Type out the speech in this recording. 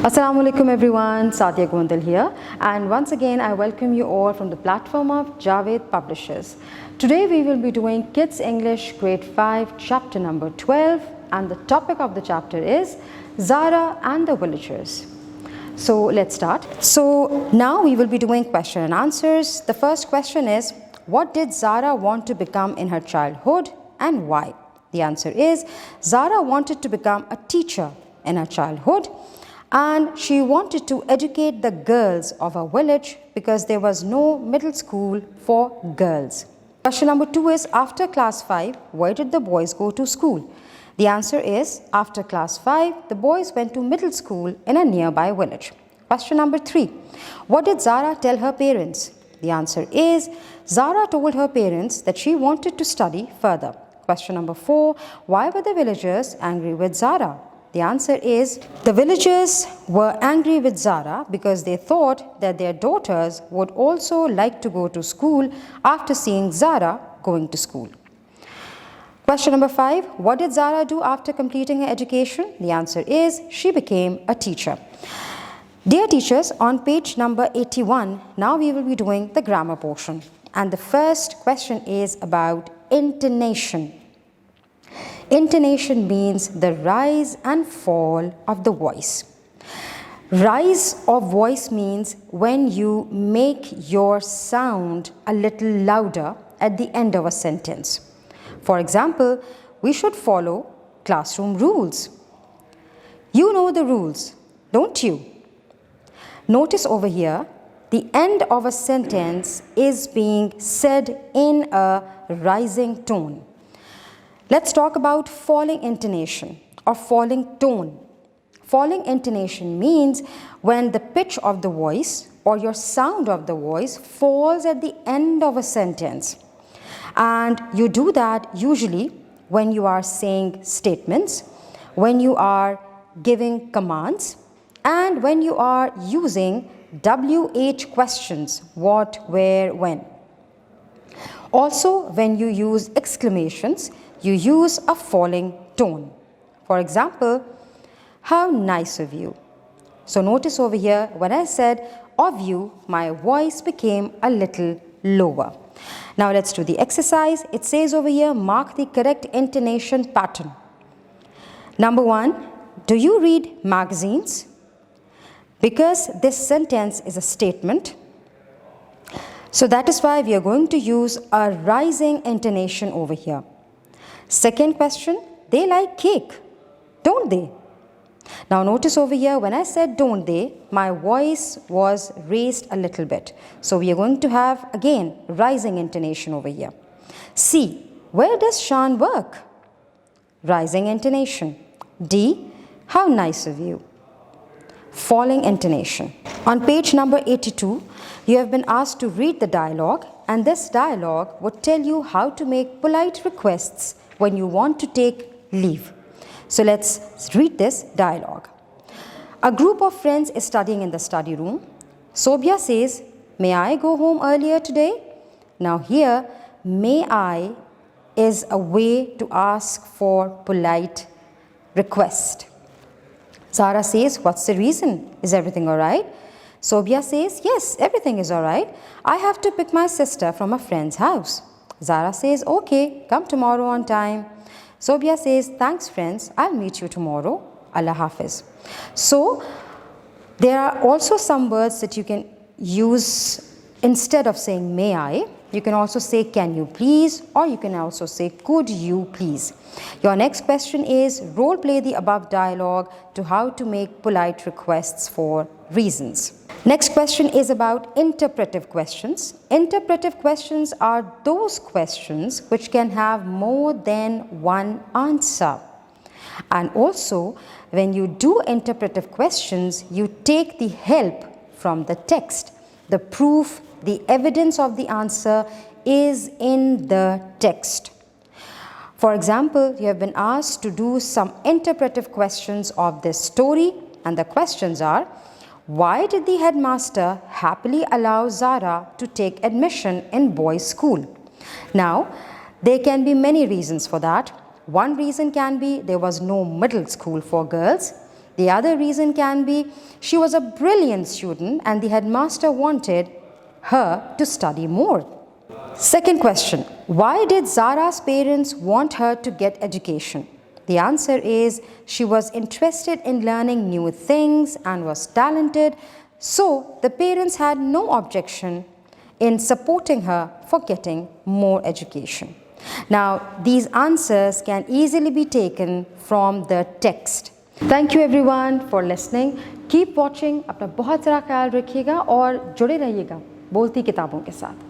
Assalamu alaikum everyone, Satya Gondal here, and once again I welcome you all from the platform of Javed Publishers. Today we will be doing Kids English Grade 5 chapter number 12, and the topic of the chapter is Zara and the Villagers. So let's start. So now we will be doing question and answers. The first question is, what did Zara want to become in her childhood and why? The answer is, Zara wanted to become a teacher in her childhood, and she wanted to educate the girls of her village because there was no middle school for girls. Question number 2 is, after class 5, where did the boys go to school? The answer is, after class 5, the boys went to middle school in a nearby village. Question number 3, what did Zara tell her parents? The answer is, Zara told her parents that she wanted to study further. Question number 4, why were the villagers angry with Zara? The answer is, the villagers were angry with Zara because they thought that their daughters would also like to go to school after seeing Zara going to school. Question number 5, what did Zara do after completing her education? The answer is, she became a teacher. Dear teachers, on page number 81, now we will be doing the grammar portion. And the first question is about intonation. Intonation means the rise and fall of the voice. Rise of voice means when you make your sound a little louder at the end of a sentence. For example, we should follow classroom rules. You know the rules, don't you? Notice over here, the end of a sentence is being said in a rising tone. Let's talk about falling intonation or falling tone. Falling intonation means when the pitch of the voice or your sound of the voice falls at the end of a sentence. And you do that usually when you are saying statements, when you are giving commands, and when you are using WH questions, what, where, when. Also, when you use exclamations, you use a falling tone. For example, how nice of you. So notice over here, when I said of you, my voice became a little lower. Now let's do the exercise. It says over here, mark the correct intonation pattern. Number 1, do you read magazines? Because this sentence is a statement, so that is why we are going to use a rising intonation over here. Second question, they like cake, don't they? Now notice over here, when I said don't they, my voice was raised a little bit. So we are going to have again rising intonation over here. C, where does Shan work? Rising intonation. D, how nice of you. Falling intonation. On page number 82, you have been asked to read the dialogue, and this dialogue would tell you how to make polite requests when you want to take leave. So let's read this dialogue. A group of friends is studying in the study room. Sobia says, may I go home earlier today? Now here, may I is a way to ask for polite request. Zara says, what's the reason? Is everything all right? Sobia says, yes, everything is all right. I have to pick my sister from a friend's house. Zara says, okay, come tomorrow on time. Sobia says, thanks friends, I'll meet you tomorrow. Allah Hafiz. So, there are also some words that you can use instead of saying may I. You can also say can you please, or you can also say could you please. Your next question is, role play the above dialogue to how to make polite requests for reasons. Next question is about interpretive questions. Interpretive questions are those questions which can have more than one answer. And also, when you do interpretive questions, you take the help from the text. The proof, the evidence of the answer is in the text. For example, you have been asked to do some interpretive questions of this story, and the questions are, why did the headmaster happily allow Zara to take admission in boys' school? Now, there can be many reasons for that. One reason can be there was no middle school for girls. The other reason can be she was a brilliant student and the headmaster wanted her to study more. Second question, why did Zara's parents want her to get education? The answer is she was interested in learning new things and was talented, so the parents had no objection in supporting her for getting more education. Now, these answers can easily be taken from the text. Thank you everyone for listening. Keep watching. अपना बहुत सारा ख्याल रखिएगा और जुड़े रहिएगा बोलती किताबों के साथ.